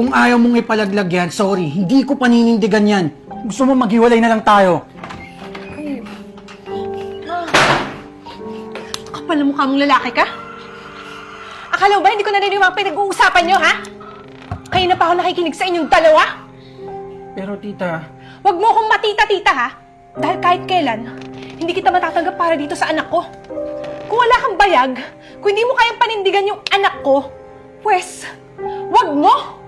kung ayaw mong ipalaglag yan, sorry, hindi ko paninindigan yan. Gusto mo maghiwalay na lang tayo. Kapal na mukha mong lalaki ka? Akala mo ba hindi ko narinig yung mga pinag-uusapan nyo, ha? Kayo na pa ako nakikinig sa inyong dalawa? Pero tita, Huwag mo akong matita-tita, ha? Dahil kahit kailan, hindi kita matatanggap para dito sa anak ko. Kung wala kang bayag, kung hindi mo kayang panindigan yung anak ko, pues, wag mo!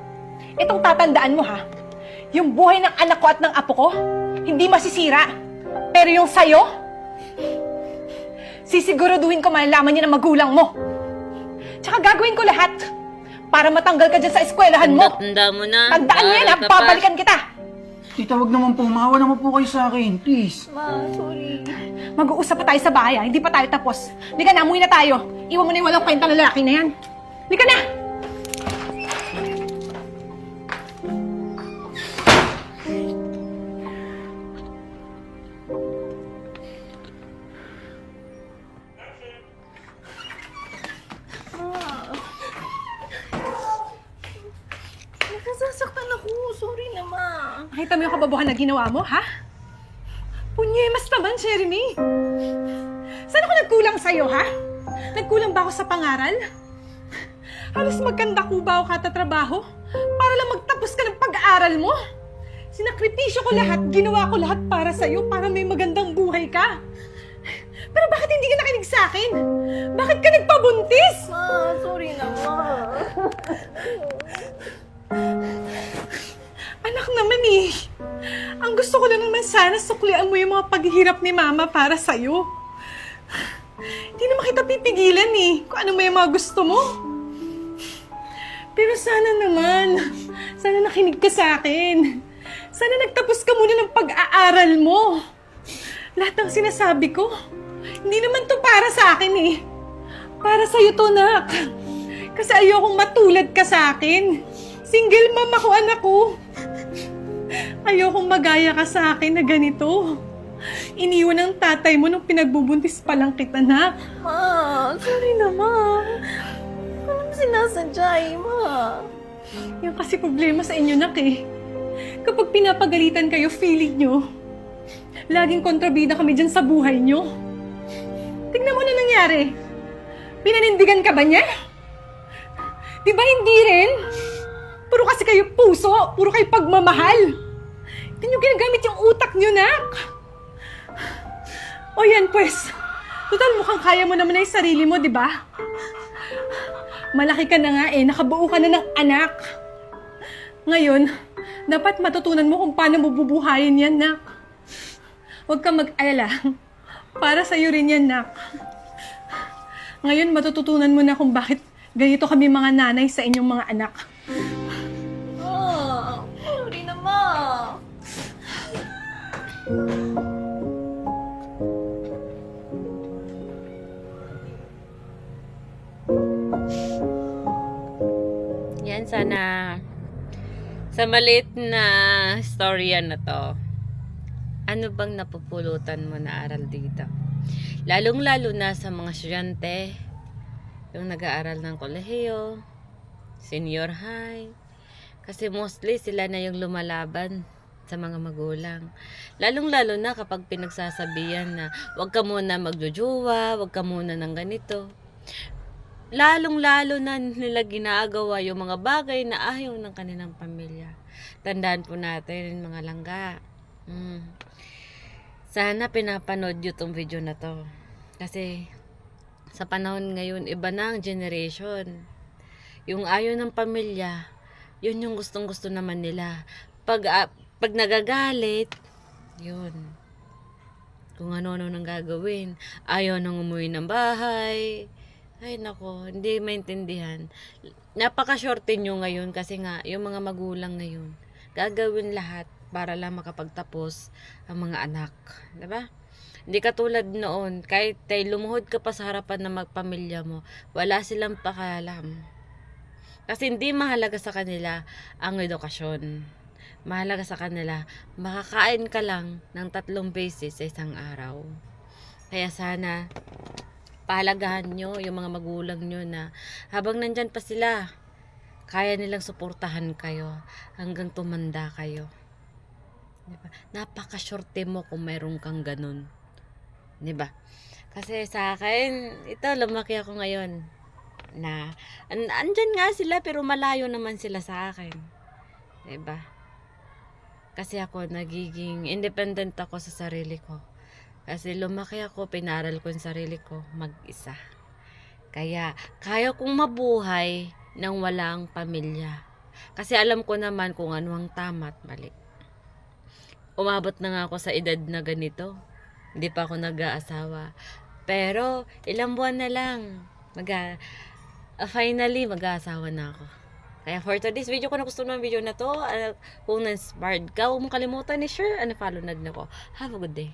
Itong tatandaan mo, ha? Yung buhay ng anak ko at ng apo ko, hindi masisira. Pero yung sayo, sisiguraduhin ko malalaman niya ng magulang mo. Tsaka gagawin ko lahat para matanggal ka dyan sa eskwelahan mo. Tanda mo na. Tandaan mo yan, ha? Babalikan kita. tita, wag naman po, maawa naman po kayo sa akin, please. Ma, sorry. Mag-uusap pa tayo sa bahay, ha? Hindi pa tayo tapos. Halika na, umuwi na tayo. Iwan mo na yung walang kwentang lalaki na yan. Halika na! Nasasaktan ako. Sorry na, ma. Nakita mo yung kababuhan na ginawa mo, ha? Punyemas naman, Jeremy. Saan ako nagkulang sa'yo, ha? Nagkulang ba ako sa pangaral? Halos magkanda ko ba ako katatrabaho para lang magtapos ka ng pag-aaral mo? Sinakripisyo ko lahat, ginawa ko lahat para sa'yo, para may magandang buhay ka. Pero bakit hindi ka nakinig sa akin? Bakit ka nagpabuntis? Ma, sorry na, ma. Anak naman eh. Ang gusto ko lang naman sana suklian mo yung mga paghihirap ni Mama para sa'yo. Hindi naman kita pipigilan eh kung ano may mga gusto mo. Pero sana naman, sana nakinig ka sa akin. Sana nagtapos ka muna ng pag-aaral mo. Lahat ng sinasabi ko, hindi naman to para sa akin eh. Para sa'yo to, nak. Kasi ayokong matulad ka sa akin. Single mom ako, anak ko. Ayokong magaya ka sa akin na ganito. Iniwan ng tatay mo nung pinagbubuntis pa lang kita, nak. Ma, sorry na, ma. Anong sinasadya eh, ma? Yung kasi problema sa inyo, nak eh. Kapag pinapagalitan kayo, feeling nyo, laging kontrabida kami dyan sa buhay nyo. Tignan mo na nangyari. Pinanindigan ka ba niya? Di ba hindi rin? Puro kasi kayo puso, puro kayo pagmamahal. Hindi nyo ginagamit yung utak nyo, nak. O yan, pues. Total, mukhang kaya mo naman na yung sarili mo, di ba? Malaki ka na nga eh, nakabuo ka na ng anak. Ngayon, dapat matutunan mo kung paano mo bubuhayin yan, nak. Huwag kang mag-alala. Para sa'yo rin yan, nak. Ngayon, matututunan mo na kung bakit ganito kami mga nanay sa inyong mga anak. Ma, sorry na, ma. Yan, sana sa maliit na storya na to, ano bang napupulutan mo na aral dito? Lalong-lalo na sa mga estudyante, yung nag-aaral ng kolehiyo, senior high, kasi mostly sila na yung lumalaban sa mga magulang. Lalong-lalo na kapag pinagsasabihan na wag ka muna magjojowa, wag ka muna ng ganito. Lalong-lalo na nila ginagawa yung mga bagay na ayaw ng kanilang pamilya. Tandaan po natin, mga langga. Sana pinapanood nyo tong video na to. Kasi sa panahon ngayon, iba na ang generation. Yung ayaw ng pamilya, yun yung gustong-gusto naman nila. Pag nagagalit, yun. Kung ano-ano nang gagawin. Ayaw nang umuwi ng bahay. Ay nako, hindi maintindihan. Napaka-shorten nyo ngayon kasi nga, yung mga magulang ngayon, gagawin lahat para lang makapagtapos ang mga anak. Diba? Hindi katulad noon, kahit lumuhod ka pa sa harapan ng magpamilya mo, wala silang pakialam. Kasi hindi mahalaga sa kanila ang edukasyon. Mahalaga sa kanila, makakain ka lang ng 3 beses sa isang araw. Kaya sana, pahalagahan nyo yung mga magulang nyo na habang nandyan pa sila, kaya nilang suportahan kayo hanggang tumanda kayo. Diba? Napaka-shorte mo kung mayroon kang ganun. Diba? Kasi sa akin, ito, lumaki ako ngayon na andyan nga sila pero malayo naman sila sa akin. Diba? Kasi ako nagiging independent ako sa sarili ko. Kasi lumaki ako, pinaral ko yung sarili ko mag-isa. Kaya kaya kong mabuhay nang walang pamilya. Kasi alam ko naman kung ano ang tama at mali. Umabot na nga ako sa edad na ganito. Hindi pa ako nag-aasawa. Pero ilang buwan na lang, finally mag-aasawa na ako. Kaya for today's video, kung nagustuhan mo ang video na to, kung na-inspired ka, huwag mong kalimutan i-share and follow na din ako. Have a good day.